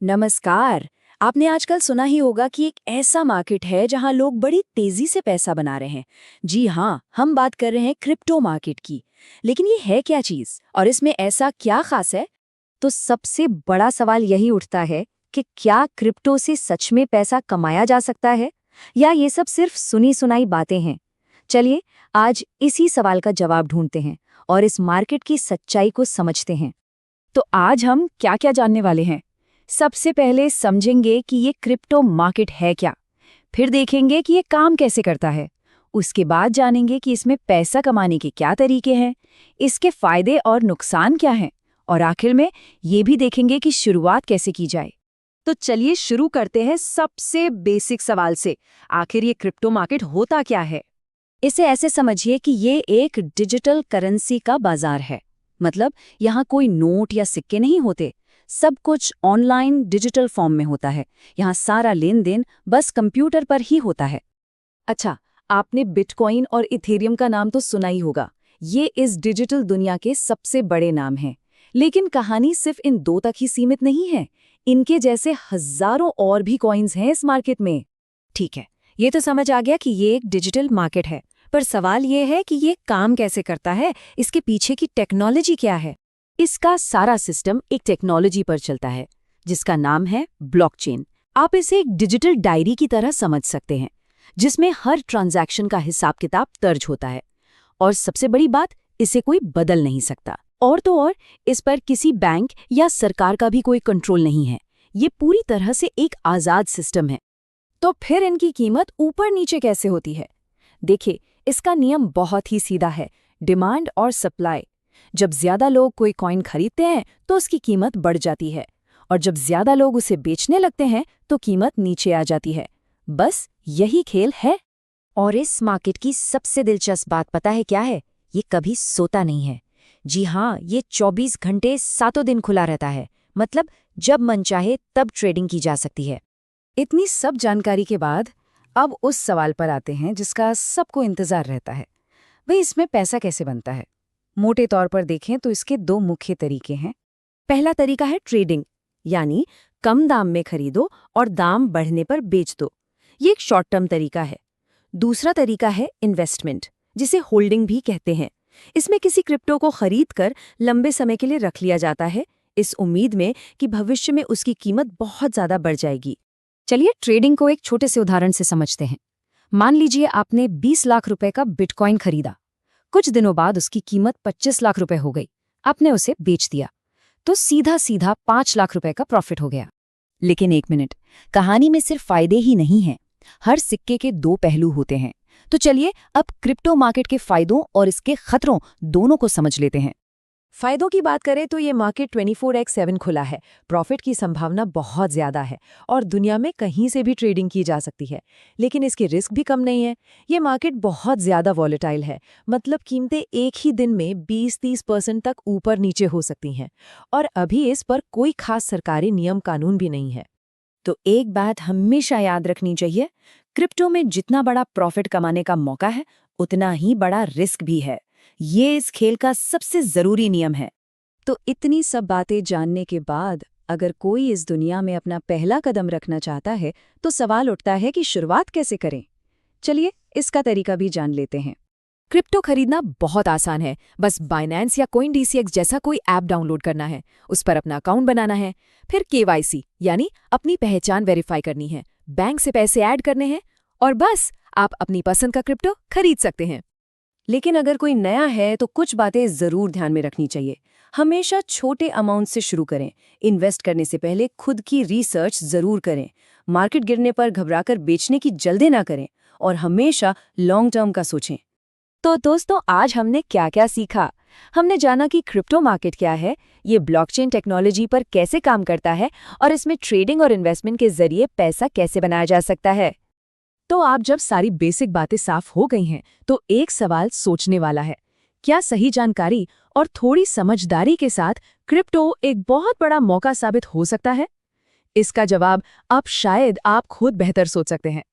नमस्कार। आपने आजकल सुना ही होगा कि एक ऐसा मार्केट है जहां लोग बड़ी तेजी से पैसा बना रहे हैं। जी हाँ, हम बात कर रहे हैं क्रिप्टो मार्केट की। लेकिन ये है क्या चीज और इसमें ऐसा क्या खास है? तो सबसे बड़ा सवाल यही उठता है कि क्या क्रिप्टो से सच में पैसा कमाया जा सकता है या ये सब सिर्फ सुनी सुनाई बातें हैं। चलिए आज इसी सवाल का जवाब ढूंढते हैं और इस मार्केट की सच्चाई को समझते हैं। तो आज हम क्या क्या जानने वाले हैं? सबसे पहले समझेंगे कि ये क्रिप्टो मार्केट है क्या, फिर देखेंगे कि ये काम कैसे करता है, उसके बाद जानेंगे कि इसमें पैसा कमाने के क्या तरीके हैं, इसके फायदे और नुकसान क्या हैं, और आखिर में ये भी देखेंगे कि शुरुआत कैसे की जाए। तो चलिए शुरू करते हैं सबसे बेसिक सवाल से। आखिर ये क्रिप्टो मार्केट होता क्या है? इसे ऐसे समझिए कि ये एक डिजिटल करेंसी का बाजार है। मतलब यहाँ कोई नोट या सिक्के नहीं होते, सब कुछ ऑनलाइन डिजिटल फॉर्म में होता है। यहाँ सारा लेन देन बस कंप्यूटर पर ही होता है। अच्छा, आपने बिटकॉइन और इथेरियम का नाम तो सुना ही होगा। ये इस डिजिटल दुनिया के सबसे बड़े नाम हैं। लेकिन कहानी सिर्फ इन दो तक ही सीमित नहीं है। इनके जैसे हजारों और भी कॉइन्स हैं इस मार्केट में। ठीक है, ये तो समझ आ गया कि ये एक डिजिटल मार्केट है, पर सवाल ये है कि ये काम कैसे करता है, इसके पीछे की टेक्नोलॉजी क्या है। इसका सारा सिस्टम एक टेक्नोलॉजी पर चलता है जिसका नाम है ब्लॉकचेन। आप इसे एक डिजिटल डायरी की तरह समझ सकते हैं जिसमें हर ट्रांजैक्शन का हिसाब किताब दर्ज होता है। और सबसे बड़ी बात, इसे कोई बदल नहीं सकता। और तो और इस पर किसी बैंक या सरकार का भी कोई कंट्रोल नहीं है। ये पूरी तरह से एक आज़ाद सिस्टम है। तो फिर इनकी कीमत ऊपर नीचे कैसे होती है? देखिए, इसका नियम बहुत ही सीधा है, डिमांड और सप्लाई। जब ज्यादा लोग कोई कॉइन खरीदते हैं तो उसकी कीमत बढ़ जाती है, और जब ज्यादा लोग उसे बेचने लगते हैं तो कीमत नीचे आ जाती है। बस यही खेल है। और इस मार्केट की सबसे दिलचस्प बात पता है क्या है? ये कभी सोता नहीं है। जी हाँ, ये 24 घंटे सातों दिन खुला रहता है। मतलब जब मन चाहे तब ट्रेडिंग की जा सकती है। इतनी सब जानकारी के बाद अब उस सवाल पर आते हैं जिसका सबको इंतजार रहता है। भाई, इसमें पैसा कैसे बनता है? मोटे तौर पर देखें तो इसके दो मुख्य तरीके हैं। पहला तरीका है ट्रेडिंग, यानी कम दाम में खरीदो और दाम बढ़ने पर बेच दो। ये एक शॉर्ट टर्म तरीका है। दूसरा तरीका है इन्वेस्टमेंट, जिसे होल्डिंग भी कहते हैं। इसमें किसी क्रिप्टो को खरीदकर लंबे समय के लिए रख लिया जाता है, इस उम्मीद में कि भविष्य में उसकी कीमत बहुत ज्यादा बढ़ जाएगी। चलिए ट्रेडिंग को एक छोटे से उदाहरण से समझते हैं। मान लीजिए आपने 20 लाख रुपए का बिटकॉइन खरीदा। कुछ दिनों बाद उसकी कीमत 25 लाख रुपए हो गई। आपने उसे बेच दिया तो सीधा सीधा 5 लाख रुपए का प्रॉफिट हो गया। लेकिन एक मिनट, कहानी में सिर्फ फायदे ही नहीं हैं। हर सिक्के के दो पहलू होते हैं। तो चलिए अब क्रिप्टो मार्केट के फायदों और इसके खतरों दोनों को समझ लेते हैं। फायदों की बात करें तो ये मार्केट 24x7 खुला है। प्रॉफिट की संभावना बहुत ज्यादा है और दुनिया में कहीं से भी ट्रेडिंग की जा सकती है। लेकिन इसके रिस्क भी कम नहीं है। ये मार्केट बहुत ज्यादा वॉलेटाइल है। मतलब कीमतें एक ही दिन में 20-30% तक ऊपर नीचे हो सकती हैं, और अभी इस पर कोई खास सरकारी नियम कानून भी नहीं है। तो एक बात हमेशा याद रखनी चाहिए, क्रिप्टो में जितना बड़ा प्रॉफिट कमाने का मौका है उतना ही बड़ा रिस्क भी है। ये इस खेल का सबसे जरूरी नियम है। तो इतनी सब बातें जानने के बाद अगर कोई इस दुनिया में अपना पहला कदम रखना चाहता है तो सवाल उठता है कि शुरुआत कैसे करें। चलिए इसका तरीका भी जान लेते हैं। क्रिप्टो खरीदना बहुत आसान है। बस बाइनेंस या CoinDCX जैसा कोई ऐप डाउनलोड करना है, उस पर अपना अकाउंट बनाना है, फिर KYC यानी अपनी पहचान वेरीफाई करनी है, बैंक से पैसे ऐड करने हैं, और बस आप अपनी पसंद का क्रिप्टो खरीद सकते हैं। लेकिन अगर कोई नया है तो कुछ बातें जरूर ध्यान में रखनी चाहिए। हमेशा छोटे अमाउंट से शुरू करें। इन्वेस्ट करने से पहले खुद की रिसर्च जरूर करें। मार्केट गिरने पर घबराकर बेचने की जल्दी ना करें, और हमेशा लॉन्ग टर्म का सोचें। तो दोस्तों, आज हमने क्या क्या सीखा? हमने जाना कि क्रिप्टो मार्केट क्या है, ये ब्लॉकचेन टेक्नोलॉजी पर कैसे काम करता है, और इसमें ट्रेडिंग और इन्वेस्टमेंट के जरिए पैसा कैसे बनाया जा सकता है। तो आप जब सारी बेसिक बातें साफ हो गई हैं तो एक सवाल सोचने वाला है, क्या सही जानकारी और थोड़ी समझदारी के साथ क्रिप्टो एक बहुत बड़ा मौका साबित हो सकता है? इसका जवाब अब शायद आप खुद बेहतर सोच सकते हैं।